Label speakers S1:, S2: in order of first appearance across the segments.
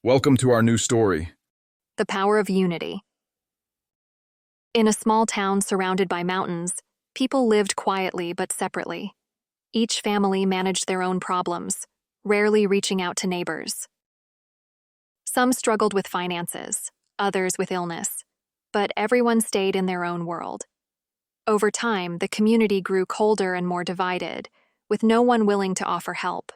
S1: Welcome to our new story.
S2: The power of unity. In a small town surrounded by mountains, people lived quietly but separately. Each family managed their own problems, rarely reaching out to neighbors. Some struggled with finances, others with illness, but everyone stayed in their own world. Over time, the community grew colder and more divided, with no one willing to offer help.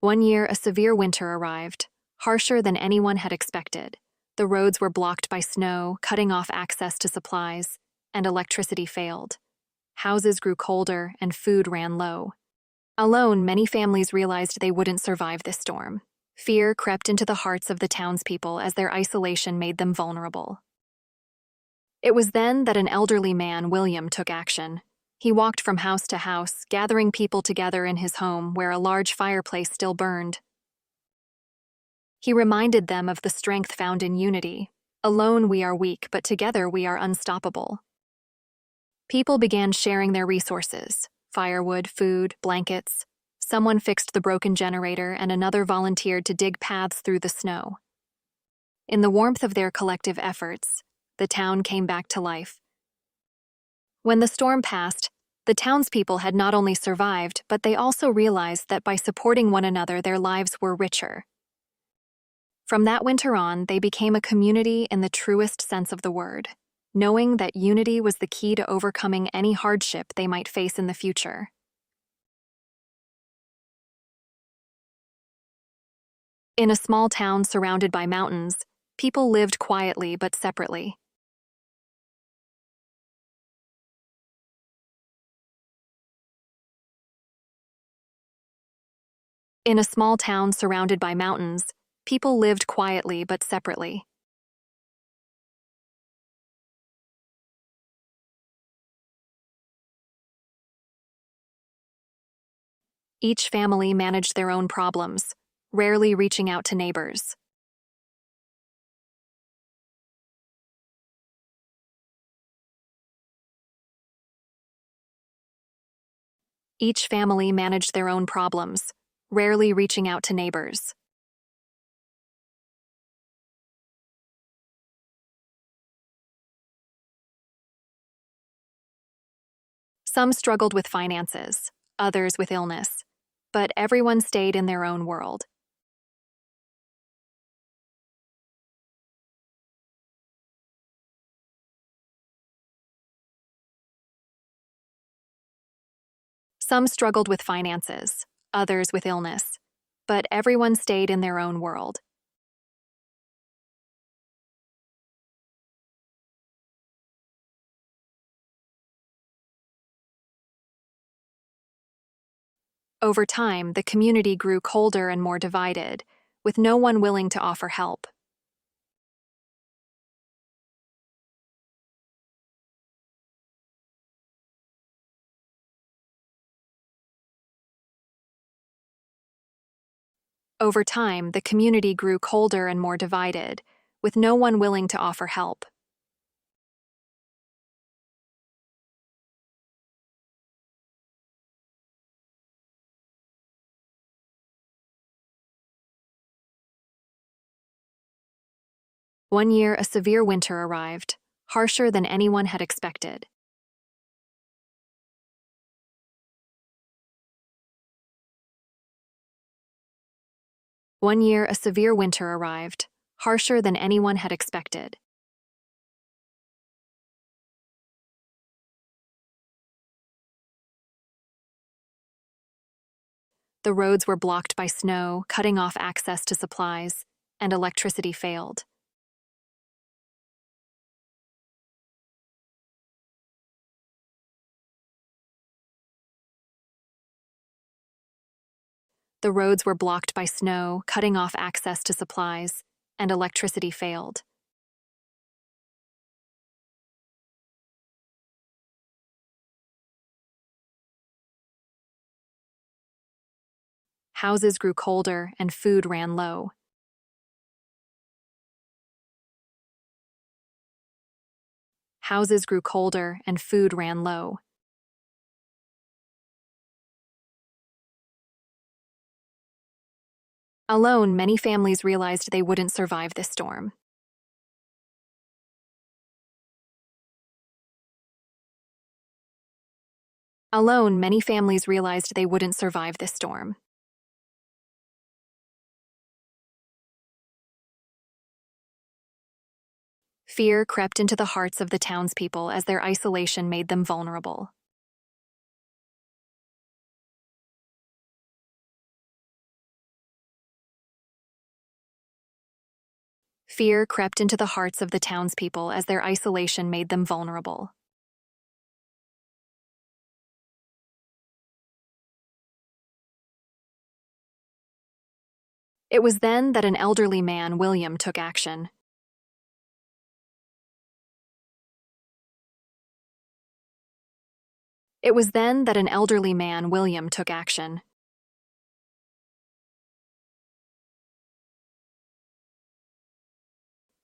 S2: One year, a severe winter arrived, harsher than anyone had expected. The roads were blocked by snow, cutting off access to supplies, and electricity failed. Houses grew colder and food ran low. Alone, many families realized they wouldn't survive this storm. Fear crept into the hearts of the townspeople as their isolation made them vulnerable. It was then that an elderly man, William, took action. He walked from house to house, gathering people together in his home where a large fireplace still burned. He reminded them of the strength found in unity. Alone we are weak, but together we are unstoppable. People began sharing their resources: firewood, food, blankets. Someone fixed the broken generator and another volunteered to dig paths through the snow. In the warmth of their collective efforts, the town came back to life. When the storm passed, the townspeople had not only survived, but they also realized that by supporting one another, their lives were richer. From that winter on, they became a community in the truest sense of the word, knowing that unity was the key to overcoming any hardship they might face in the future. In a small town surrounded by mountains, people lived quietly but separately. In a small town surrounded by mountains, people lived quietly but separately. Each family managed their own problems, rarely reaching out to neighbors. Each family managed their own problems, rarely reaching out to neighbors. Some struggled with finances, others with illness, but everyone stayed in their own world. Some struggled with finances, others with illness, but everyone stayed in their own world. Over time, the community grew colder and more divided, with no one willing to offer help. Over time, the community grew colder and more divided, with no one willing to offer help. One year, a severe winter arrived, harsher than anyone had expected. One year, a severe winter arrived, harsher than anyone had expected. The roads were blocked by snow, cutting off access to supplies, and electricity failed. The roads were blocked by snow, cutting off access to supplies, and electricity failed. Houses grew colder and food ran low. Houses grew colder and food ran low. Alone, many families realized they wouldn't survive this storm. Alone, many families realized they wouldn't survive this storm. Fear crept into the hearts of the townspeople as their isolation made them vulnerable. Fear crept into the hearts of the townspeople as their isolation made them vulnerable. It was then that an elderly man, William, took action. It was then that an elderly man, William, took action.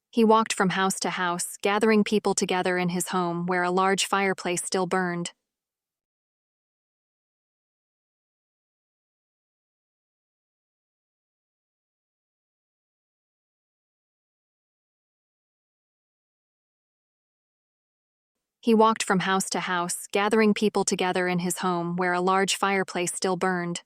S2: He walked from house to house, gathering people together in his home where a large fireplace still burned. He walked from house to house, gathering people together in his home where a large fireplace still burned.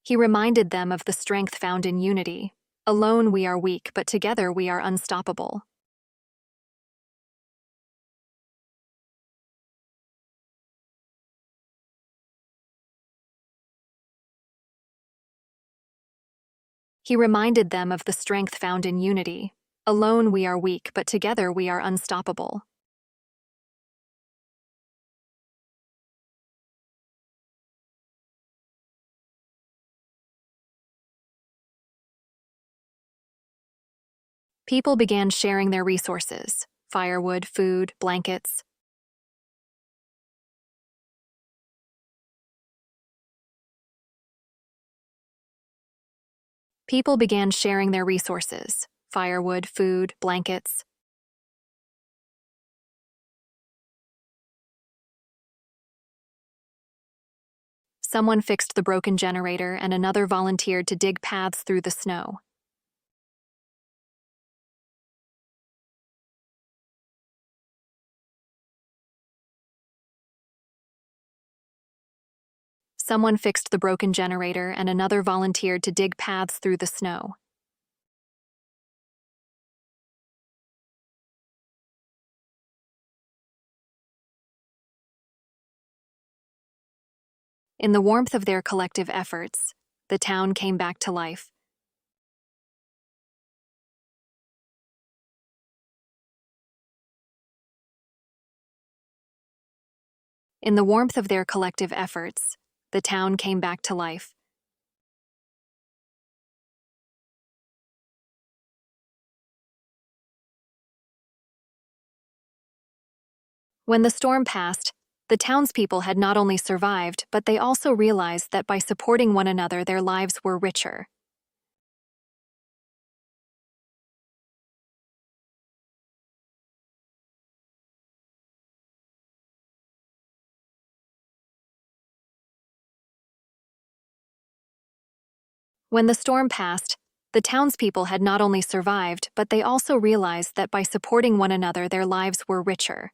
S2: He reminded them of the strength found in unity. Alone we are weak, but together we are unstoppable. He reminded them of the strength found in unity. Alone we are weak, but together we are unstoppable. People began sharing their resources: firewood, food, blankets. People began sharing their resources: firewood, food, blankets. Someone fixed the broken generator and another volunteered to dig paths through the snow. Someone fixed the broken generator and another volunteered to dig paths through the snow. In the warmth of their collective efforts, the town came back to life. In the warmth of their collective efforts, the town came back to life. When the storm passed, the townspeople had not only survived, but they also realized that by supporting one another, their lives were richer. When the storm passed, the townspeople had not only survived, but they also realized that by supporting one another, their lives were richer.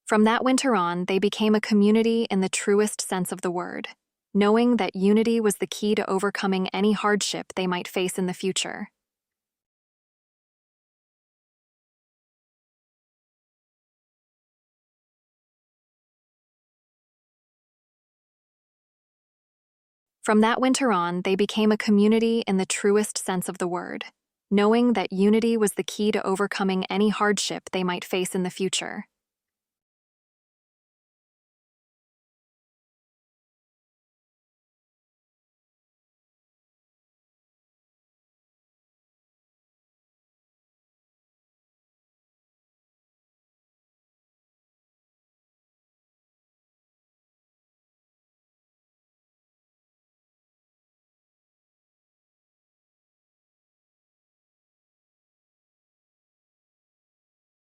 S2: From that winter on, they became a community in the truest sense of the word, knowing that unity was the key to overcoming any hardship they might face in the future. From that winter on, they became a community in the truest sense of the word, knowing that unity was the key to overcoming any hardship they might face in the future.